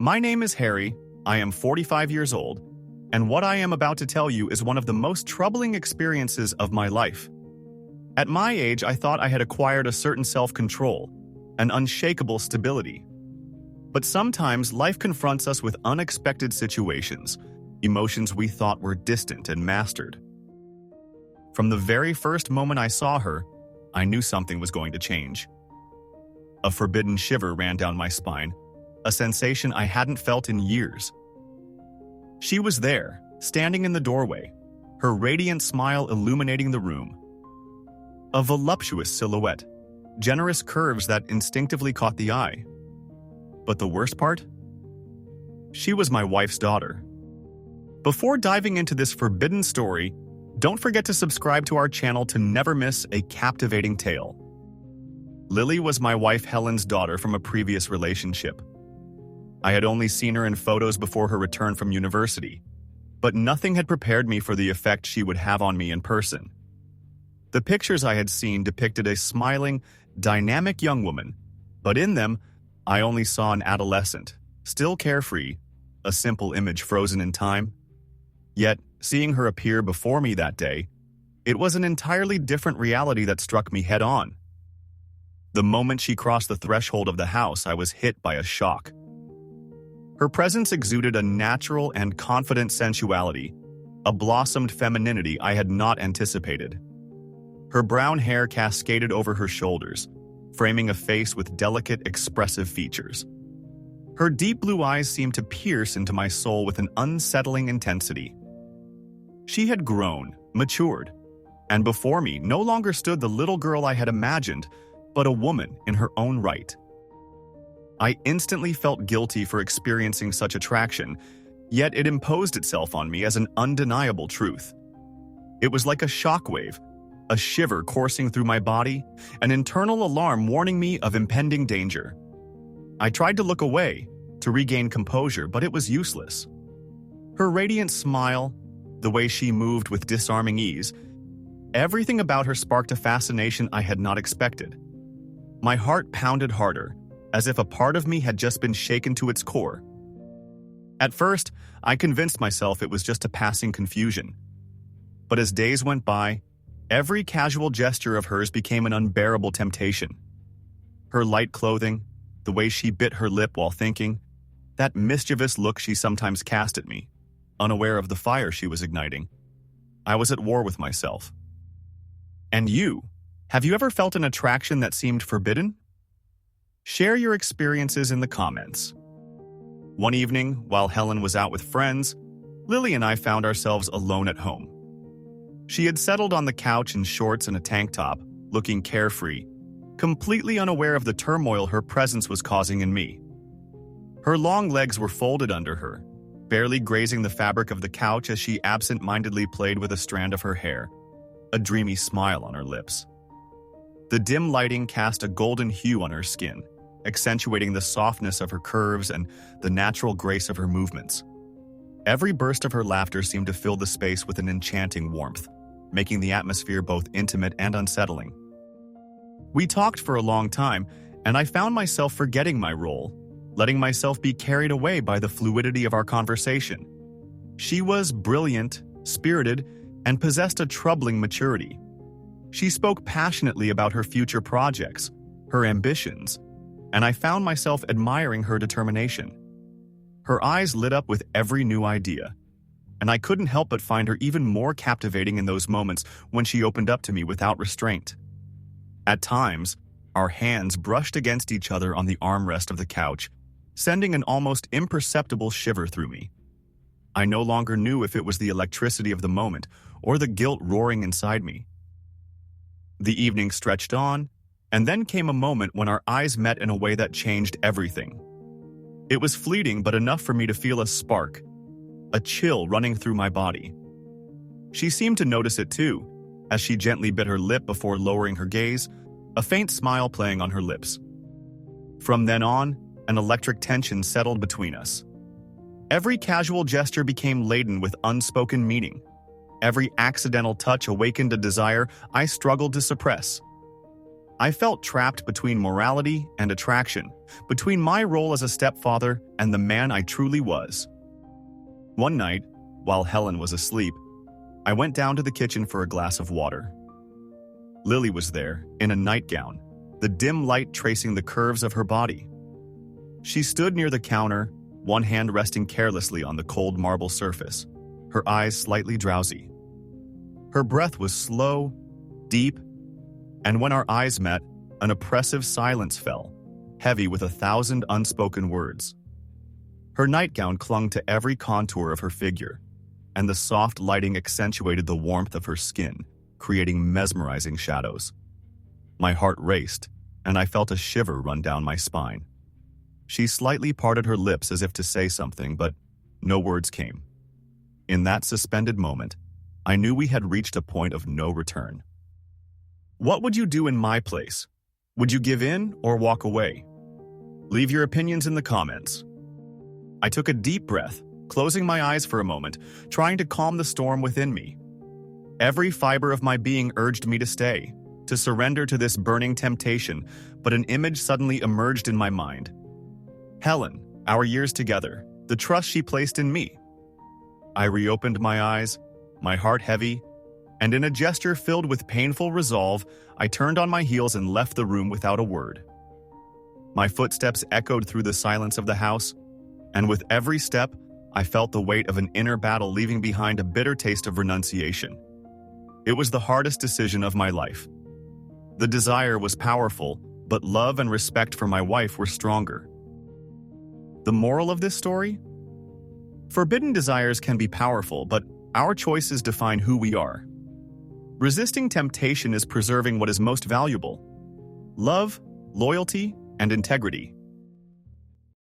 My name is Harry, I am 45 years old, and what I am about to tell you is one of the most troubling experiences of my life. At my age, I thought I had acquired a certain self-control, an unshakable stability. But sometimes life confronts us with unexpected situations, emotions we thought were distant and mastered. From the very first moment I saw her, I knew something was going to change. A forbidden shiver ran down my spine, a sensation I hadn't felt in years. She was there, standing in the doorway, her radiant smile illuminating the room. A voluptuous silhouette, generous curves that instinctively caught the eye. But the worst part? She was my wife's daughter. Before diving into this forbidden story, don't forget to subscribe to our channel to never miss a captivating tale. Lily was my wife Helen's daughter from a previous relationship. I had only seen her in photos before her return from university, but nothing had prepared me for the effect she would have on me in person. The pictures I had seen depicted a smiling, dynamic young woman, but in them, I only saw an adolescent, still carefree, a simple image frozen in time. Yet, seeing her appear before me that day, it was an entirely different reality that struck me head-on. The moment she crossed the threshold of the house, I was hit by a shock. Her presence exuded a natural and confident sensuality, a blossomed femininity I had not anticipated. Her brown hair cascaded over her shoulders, framing a face with delicate, expressive features. Her deep blue eyes seemed to pierce into my soul with an unsettling intensity. She had grown, matured, and before me no longer stood the little girl I had imagined, but a woman in her own right. I instantly felt guilty for experiencing such attraction, yet it imposed itself on me as an undeniable truth. It was like a shockwave, a shiver coursing through my body, an internal alarm warning me of impending danger. I tried to look away, to regain composure, but it was useless. Her radiant smile, the way she moved with disarming ease, everything about her sparked a fascination I had not expected. My heart pounded harder, as if a part of me had just been shaken to its core. At first, I convinced myself it was just a passing confusion. But as days went by, every casual gesture of hers became an unbearable temptation. Her light clothing, the way she bit her lip while thinking, that mischievous look she sometimes cast at me, unaware of the fire she was igniting. I was at war with myself. And you? Have you ever felt an attraction that seemed forbidden? Share your experiences in the comments. One evening, while Helen was out with friends, Lily and I found ourselves alone at home. She had settled on the couch in shorts and a tank top, looking carefree, completely unaware of the turmoil her presence was causing in me. Her long legs were folded under her, barely grazing the fabric of the couch as she absent-mindedly played with a strand of her hair, a dreamy smile on her lips. The dim lighting cast a golden hue on her skin, accentuating the softness of her curves and the natural grace of her movements. Every burst of her laughter seemed to fill the space with an enchanting warmth, making the atmosphere both intimate and unsettling. We talked for a long time, and I found myself forgetting my role, letting myself be carried away by the fluidity of our conversation. She was brilliant, spirited, and possessed a troubling maturity. She spoke passionately about her future projects, her ambitions, and I found myself admiring her determination. Her eyes lit up with every new idea, and I couldn't help but find her even more captivating in those moments when she opened up to me without restraint. At times, our hands brushed against each other on the armrest of the couch, sending an almost imperceptible shiver through me. I no longer knew if it was the electricity of the moment or the guilt roaring inside me. The evening stretched on, and then came a moment when our eyes met in a way that changed everything. It was fleeting, but enough for me to feel a spark, a chill running through my body. She seemed to notice it too, as she gently bit her lip before lowering her gaze, a faint smile playing on her lips. From then on, an electric tension settled between us. Every casual gesture became laden with unspoken meaning. Every accidental touch awakened a desire I struggled to suppress. I felt trapped between morality and attraction, between my role as a stepfather and the man I truly was. One night, while Helen was asleep, I went down to the kitchen for a glass of water. Lily was there, in a nightgown, the dim light tracing the curves of her body. She stood near the counter, one hand resting carelessly on the cold marble surface, her eyes slightly drowsy. Her breath was slow, deep, and when our eyes met, an oppressive silence fell, heavy with 1,000 unspoken words. Her nightgown clung to every contour of her figure, and the soft lighting accentuated the warmth of her skin, creating mesmerizing shadows. My heart raced, and I felt a shiver run down my spine. She slightly parted her lips as if to say something, but no words came. In that suspended moment, I knew we had reached a point of no return. What would you do in my place? Would you give in or walk away? Leave your opinions in the comments. I took a deep breath, closing my eyes for a moment, trying to calm the storm within me. Every fiber of my being urged me to stay, to surrender to this burning temptation, but an image suddenly emerged in my mind. Helen, our years together, the trust she placed in me. I reopened my eyes, my heart heavy, and in a gesture filled with painful resolve, I turned on my heels and left the room without a word. My footsteps echoed through the silence of the house, and with every step, I felt the weight of an inner battle leaving behind a bitter taste of renunciation. It was the hardest decision of my life. The desire was powerful, but love and respect for my wife were stronger. The moral of this story? Forbidden desires can be powerful, but our choices define who we are. Resisting temptation is preserving what is most valuable: love, loyalty, and integrity.